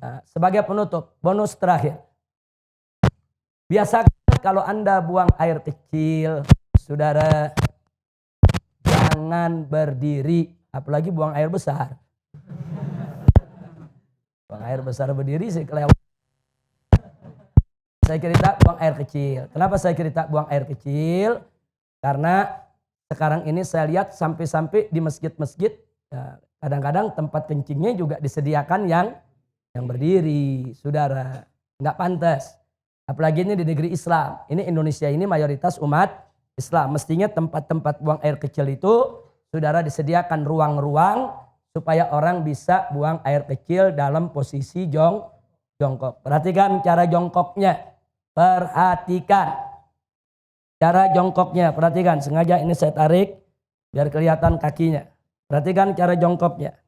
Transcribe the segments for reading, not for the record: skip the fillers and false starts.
Nah, sebagai penutup, bonus terakhir. Biasakan kalau Anda buang air kecil, saudara, jangan berdiri, apalagi buang air besar. Buang air besar berdiri sih kelewat. Saya cerita buang air kecil. Kenapa saya cerita buang air kecil? Karena sekarang ini saya lihat sampai-sampai di masjid-masjid, ya, kadang-kadang tempat kencingnya juga disediakan yang berdiri, saudara. Nggak pantas. Apalagi ini di negeri Islam. Ini Indonesia ini mayoritas umat Islam. Mestinya tempat-tempat buang air kecil itu, saudara, disediakan ruang-ruang supaya orang bisa buang air kecil dalam posisi jongkok. Perhatikan cara jongkoknya. Perhatikan cara jongkoknya. Perhatikan, sengaja ini saya tarik biar kelihatan kakinya. Perhatikan cara jongkoknya.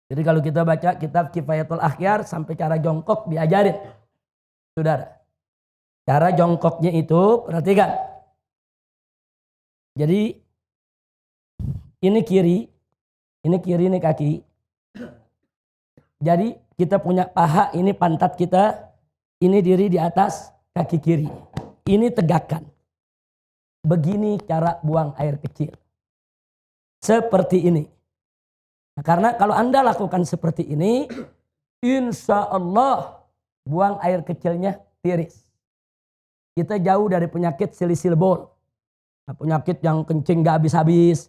Jadi kalau kita baca kitab Kifayatul Akhyar sampai cara jongkok diajarin. Saudara. Cara jongkoknya itu perhatikan. Jadi ini kiri ini kaki. Jadi kita punya paha, ini pantat kita, ini diri di atas kaki kiri. Ini tegakkan. Begini cara buang air kecil. Seperti ini. Nah, karena kalau Anda lakukan seperti ini, insya Allah buang air kecilnya tiris. Kita jauh dari penyakit silisil bol. Nah, penyakit yang kencing gak habis-habis.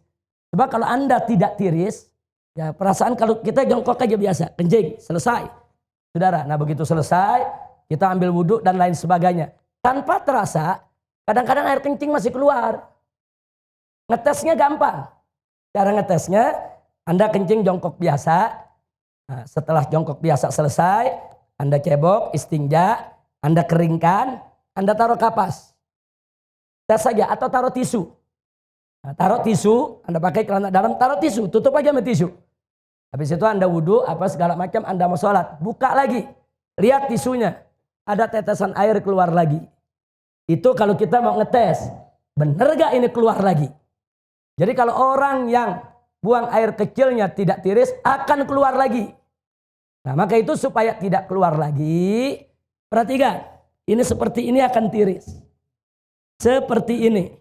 Sebab kalau Anda tidak tiris, ya perasaan kalau kita jongkok aja biasa, kencing, selesai. Saudara, nah begitu selesai, kita ambil wudhu dan lain sebagainya. Tanpa terasa, kadang-kadang air kencing masih keluar. Ngetesnya gampang. Cara ngetesnya, Anda kencing jongkok biasa. Nah, setelah jongkok biasa selesai, Anda cebok, istinja, Anda keringkan, Anda taruh kapas. Tes saja atau taruh tisu. Nah, taruh tisu, Anda pakai celana dalam, taruh tisu, tutup aja sama tisu. Habis itu Anda wudhu, apa segala macam, Anda mau sholat. Buka lagi, lihat tisunya. Ada tetesan air keluar lagi. Itu kalau kita mau ngetes, bener gak ini keluar lagi? Jadi kalau orang yang buang air kecilnya tidak tiris, akan keluar lagi. Nah maka itu supaya tidak keluar lagi, perhatikan. Ini seperti ini akan tiris. Seperti ini.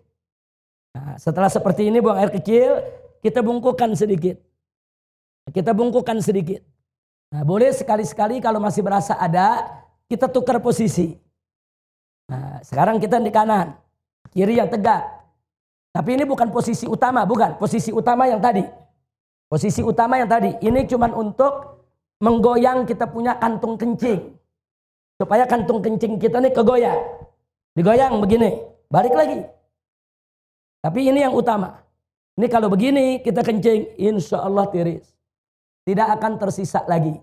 Nah, setelah seperti ini buang air kecil, kita bungkukan sedikit. Kita bungkukan sedikit. Nah, boleh sekali-sekali kalau masih berasa ada, kita tukar posisi. Nah, sekarang kita di kanan, kiri yang tegak. Tapi ini bukan posisi utama, bukan. Posisi utama yang tadi. Posisi utama yang tadi. Ini cuma untuk menggoyang kita punya kantung kencing. Supaya kantung kencing kita ini kegoyang. Digoyang begini, balik lagi. Tapi ini yang utama. Ini kalau begini kita kencing, insya Allah tiris. Tidak akan tersisa lagi.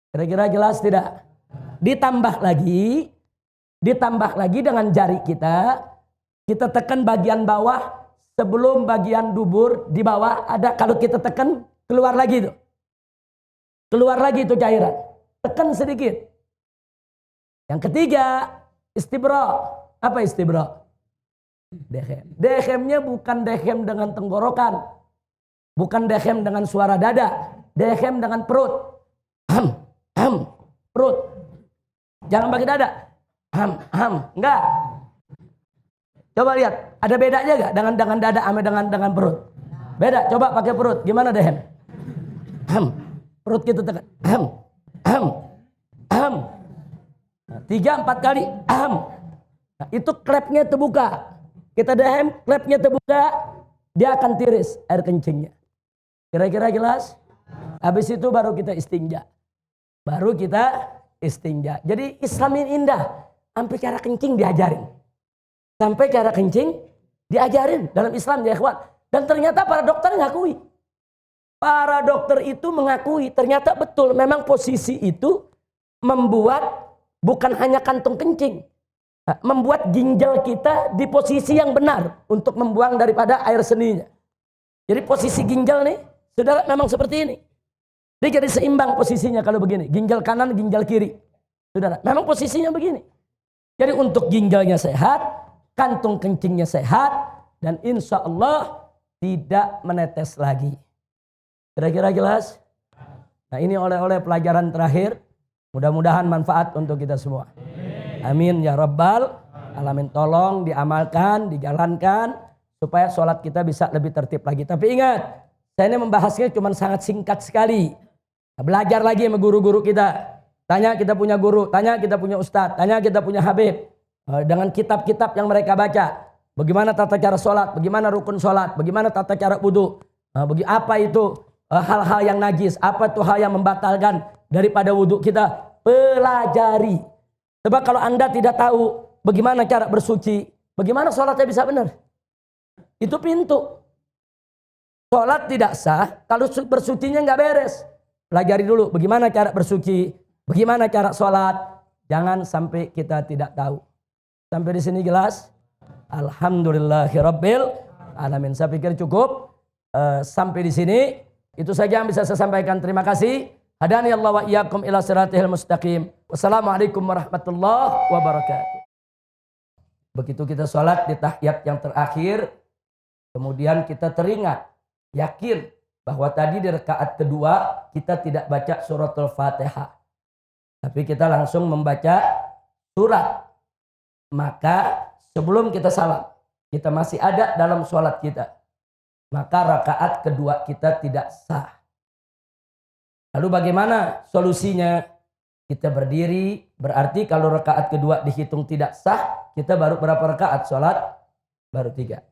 Kira-kira jelas tidak? Ditambah lagi dengan jari kita tekan bagian bawah sebelum bagian dubur di bawah ada, kalau kita tekan keluar lagi itu. Keluar lagi itu cairan. Tekan sedikit. Yang ketiga, istibra. Apa istibra? Dehem. Dehemnya bukan dehem dengan tenggorokan. Bukan dehem dengan suara dada. Dehem dengan perut. Perut. Jangan pakai dada. Enggak. Coba lihat, ada bedanya gak dengan dada sama dengan perut? Beda, coba pakai perut. Gimana dehem? Perut kita tekan. 3-4 kali. Nah, itu klepnya terbuka. Kita dehem, klepnya terbuka, dia akan tiris air kencingnya. Kira-kira jelas? Habis itu baru kita istinja. Jadi Islam ini indah. Sampai cara kencing diajarin. Dalam Islam ya ikhwan. Dan ternyata para dokter mengakui. Para dokter itu mengakui ternyata betul memang posisi itu membuat bukan hanya kantung kencing. Membuat ginjal kita di posisi yang benar untuk membuang daripada air seninya. Jadi posisi ginjal nih, saudara, memang seperti ini. Dia jadi seimbang posisinya kalau begini. Ginjal kanan, ginjal kiri. Saudara, memang posisinya begini. Jadi untuk ginjalnya sehat, kantung kencingnya sehat, dan insya Allah tidak menetes lagi. Kira-kira jelas? Nah ini oleh-oleh pelajaran terakhir. Mudah-mudahan manfaat untuk kita semua. Amin ya Rabbal Alamin. Tolong diamalkan, dijalankan supaya sholat kita bisa lebih tertib lagi. Tapi ingat, saya ini membahasnya cuma sangat singkat sekali. Belajar lagi sama guru-guru kita. Tanya kita punya guru, tanya kita punya ustadz, tanya kita punya habib. Dengan kitab-kitab yang mereka baca. Bagaimana tata cara sholat, bagaimana rukun sholat, bagaimana tata cara wudhu. Apa itu hal-hal yang najis, apa itu hal yang membatalkan daripada wudhu kita. Pelajari. Sebab kalau Anda tidak tahu bagaimana cara bersuci, bagaimana sholatnya bisa benar. Itu pintu. Sholat tidak sah kalau bersucinya nggak beres. Pelajari dulu bagaimana cara bersuci, bagaimana cara sholat. Jangan sampai kita tidak tahu. Sampai di sini jelas? Alhamdulillahirabbil alamin. Saya pikir cukup sampai di sini. Itu saja yang bisa saya sampaikan. Terima kasih. Hadani Allah wa iyyakum ila siratil mustaqim. Wassalamualaikum warahmatullahi wabarakatuh. Begitu kita sholat di tahiyat yang terakhir, kemudian kita teringat, yakin bahwa tadi di rakaat kedua kita tidak baca suratul Fatihah. Tapi kita langsung membaca surat. Maka sebelum kita salam, kita masih ada dalam sholat kita. Maka rakaat kedua kita tidak sah. Lalu bagaimana solusinya? Kita berdiri, berarti kalau rakaat kedua dihitung tidak sah, kita baru berapa rakaat sholat? Baru 3.